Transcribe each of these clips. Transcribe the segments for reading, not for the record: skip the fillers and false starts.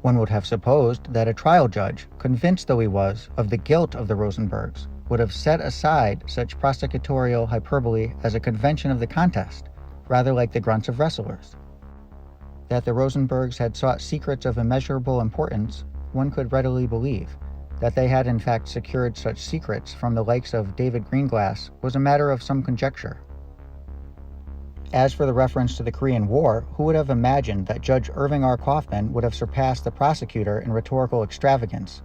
One would have supposed that a trial judge, convinced though he was of the guilt of the Rosenbergs, would have set aside such prosecutorial hyperbole as a convention of the contest, rather like the grunts of wrestlers. That the Rosenbergs had sought secrets of immeasurable importance, one could readily believe. That they had in fact secured such secrets from the likes of David Greenglass was a matter of some conjecture. As for the reference to the Korean War, who would have imagined that Judge Irving R. Kaufman would have surpassed the prosecutor in rhetorical extravagance?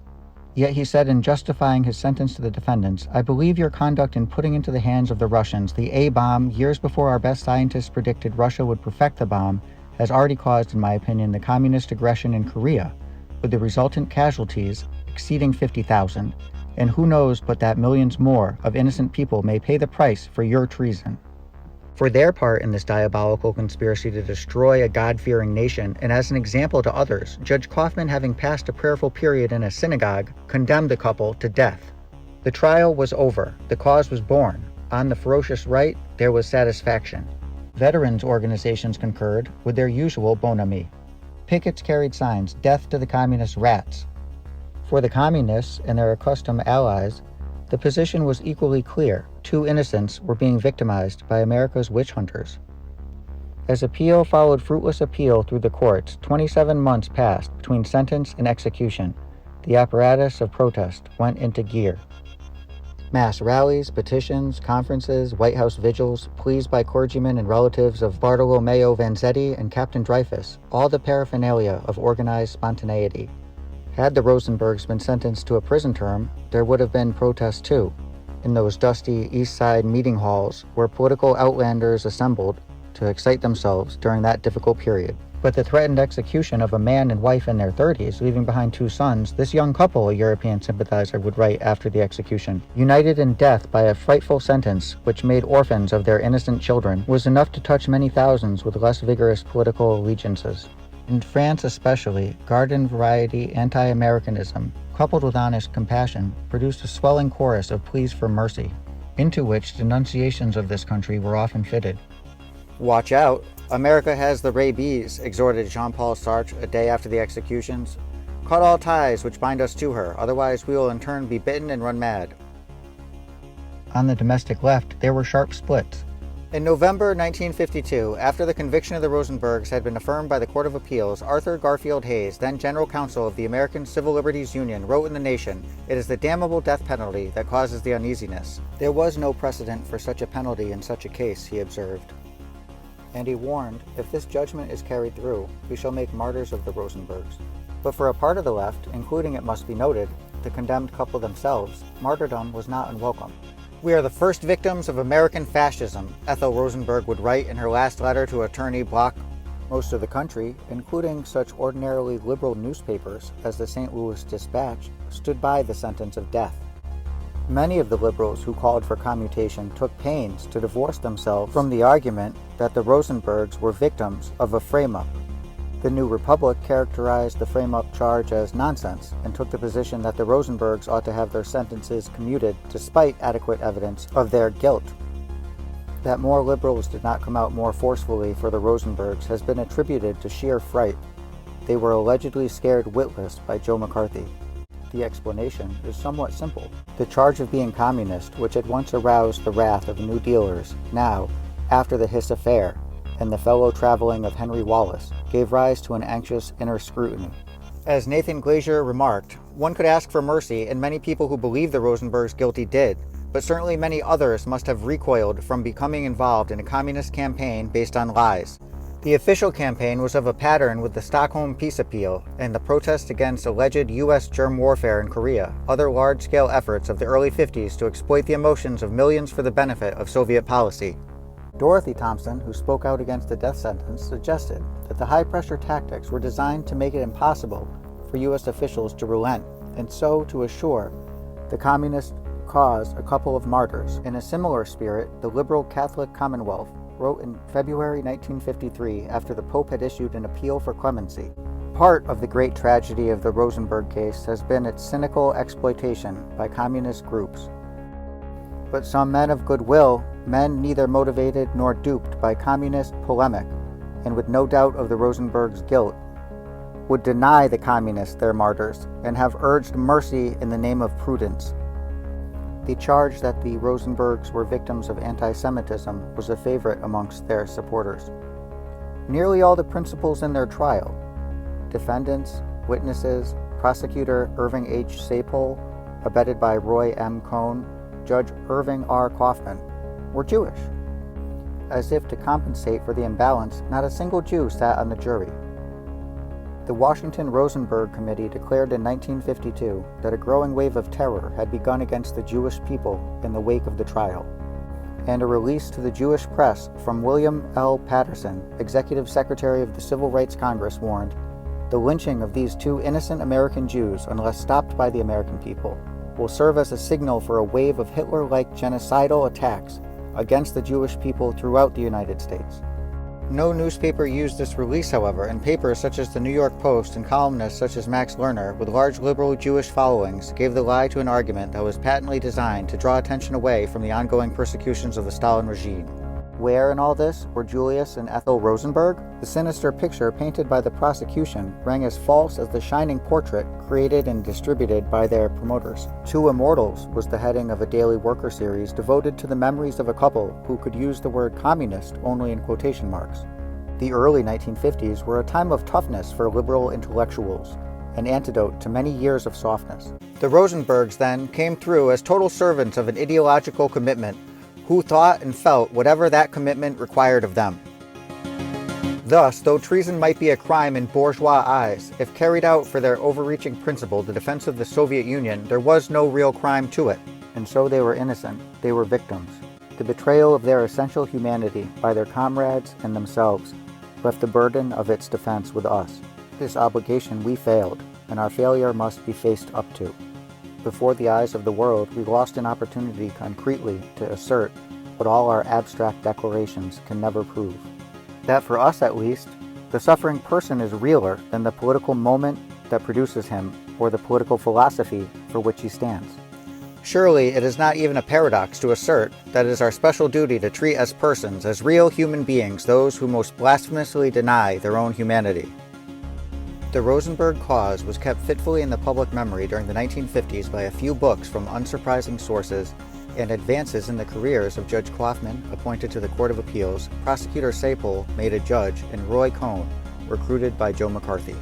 Yet he said in justifying his sentence to the defendants, "I believe your conduct in putting into the hands of the Russians the A-bomb years before our best scientists predicted Russia would perfect the bomb has already caused, in my opinion, the communist aggression in Korea, with the resultant casualties exceeding 50,000, and who knows but that millions more of innocent people may pay the price for your treason." For their part in this diabolical conspiracy to destroy a God-fearing nation, and as an example to others, Judge Kaufman, having passed a prayerful period in a synagogue, condemned the couple to death. The trial was over. The cause was born. On the ferocious right, there was satisfaction. Veterans organizations concurred with their usual bonhomie. Pickets carried signs, "Death to the communist rats." For the communists and their accustomed allies, the position was equally clear. Two innocents were being victimized by America's witch hunters. As appeal followed fruitless appeal through the courts, 27 months passed between sentence and execution. The apparatus of protest went into gear. Mass rallies, petitions, conferences, White House vigils, pleas by clergymen and relatives of Bartolomeo Vanzetti and Captain Dreyfus, all the paraphernalia of organized spontaneity. Had the Rosenbergs been sentenced to a prison term, there would have been protests too, in those dusty East Side meeting halls where political outlanders assembled to excite themselves during that difficult period. But the threatened execution of a man and wife in their 30s, leaving behind 2 sons, this young couple, a European sympathizer would write after the execution, united in death by a frightful sentence which made orphans of their innocent children, was enough to touch many thousands with less vigorous political allegiances. In France especially, garden variety anti-Americanism, coupled with honest compassion, produced a swelling chorus of pleas for mercy, into which denunciations of this country were often fitted. "Watch out! America has the rabies," exhorted Jean-Paul Sartre a day after the executions. "Cut all ties which bind us to her, otherwise we will in turn be bitten and run mad." On the domestic left, there were sharp splits. In November 1952, after the conviction of the Rosenbergs had been affirmed by the Court of Appeals, Arthur Garfield Hayes, then General Counsel of the American Civil Liberties Union, wrote in The Nation, "It is the damnable death penalty that causes the uneasiness." There was no precedent for such a penalty in such a case, he observed. And he warned, if this judgment is carried through, we shall make martyrs of the Rosenbergs. But for a part of the left, including, it must be noted, the condemned couple themselves, martyrdom was not unwelcome. "We are the first victims of American fascism," Ethel Rosenberg would write in her last letter to Attorney Block. Most of the country, including such ordinarily liberal newspapers as the St. Louis Dispatch, stood by the sentence of death. Many of the liberals who called for commutation took pains to divorce themselves from the argument that the Rosenbergs were victims of a frame-up. The New Republic characterized the frame-up charge as nonsense and took the position that the Rosenbergs ought to have their sentences commuted despite adequate evidence of their guilt. That more liberals did not come out more forcefully for the Rosenbergs has been attributed to sheer fright. They were allegedly scared witless by Joe McCarthy. The explanation is somewhat simple. The charge of being communist, which had once aroused the wrath of New Dealers, now, after the Hiss affair and the fellow traveling of Henry Wallace, gave rise to an anxious inner scrutiny. As Nathan Glazier remarked, one could ask for mercy, and many people who believe the Rosenbergs guilty did, but certainly many others must have recoiled from becoming involved in a communist campaign based on lies. The official campaign was of a pattern with the Stockholm Peace Appeal and the protest against alleged U.S. germ warfare in Korea, other large-scale efforts of the early 50s to exploit the emotions of millions for the benefit of Soviet policy. Dorothy Thompson, who spoke out against the death sentence, suggested that the high-pressure tactics were designed to make it impossible for U.S. officials to relent, and so to assure the communist cause a couple of martyrs. In a similar spirit, the liberal Catholic Commonwealth wrote in February 1953 after the Pope had issued an appeal for clemency. Part of the great tragedy of the Rosenberg case has been its cynical exploitation by communist groups. But some men of goodwill, men neither motivated nor duped by communist polemic, and with no doubt of the Rosenbergs' guilt, would deny the communists their martyrs and have urged mercy in the name of prudence. The charge that the Rosenbergs were victims of anti-Semitism was a favorite amongst their supporters. Nearly all the principals in their trial, defendants, witnesses, prosecutor Irving H. Sapol, abetted by Roy M. Cohn, Judge Irving R. Kaufman, were Jewish. As if to compensate for the imbalance, not a single Jew sat on the jury. The Washington Rosenberg Committee declared in 1952 that a growing wave of terror had begun against the Jewish people in the wake of the trial, and a release to the Jewish press from William L. Patterson, Executive Secretary of the Civil Rights Congress, warned, "The lynching of these two innocent American Jews, unless stopped by the American people, will serve as a signal for a wave of Hitler-like genocidal attacks against the Jewish people throughout the United States." No newspaper used this release, however, and papers such as the New York Post and columnists such as Max Lerner, with large liberal Jewish followings, gave the lie to an argument that was patently designed to draw attention away from the ongoing persecutions of the Stalin regime. Where in all this were Julius and Ethel Rosenberg? The sinister picture painted by the prosecution rang as false as the shining portrait created and distributed by their promoters. Two Immortals was the heading of a daily worker series devoted to the memories of a couple who could use the word communist only in quotation marks. The early 1950s were a time of toughness for liberal intellectuals, an antidote to many years of softness. The Rosenbergs, then, came through as total servants of an ideological commitment, who thought and felt whatever that commitment required of them. Thus, though treason might be a crime in bourgeois eyes, if carried out for their overreaching principle, the defense of the Soviet Union, there was no real crime to it. And so they were innocent, they were victims. The betrayal of their essential humanity by their comrades and themselves left the burden of its defense with us. This obligation we failed, and our failure must be faced up to. Before the eyes of the world, we lost an opportunity concretely to assert what all our abstract declarations can never prove. That for us at least, the suffering person is realer than the political moment that produces him or the political philosophy for which he stands. Surely it is not even a paradox to assert that it is our special duty to treat as persons, as real human beings, those who most blasphemously deny their own humanity. The Rosenberg cause was kept fitfully in the public memory during the 1950s by a few books from unsurprising sources and advances in the careers of Judge Kaufman, appointed to the Court of Appeals, Prosecutor Sapol, made a judge, and Roy Cohn, recruited by Joe McCarthy.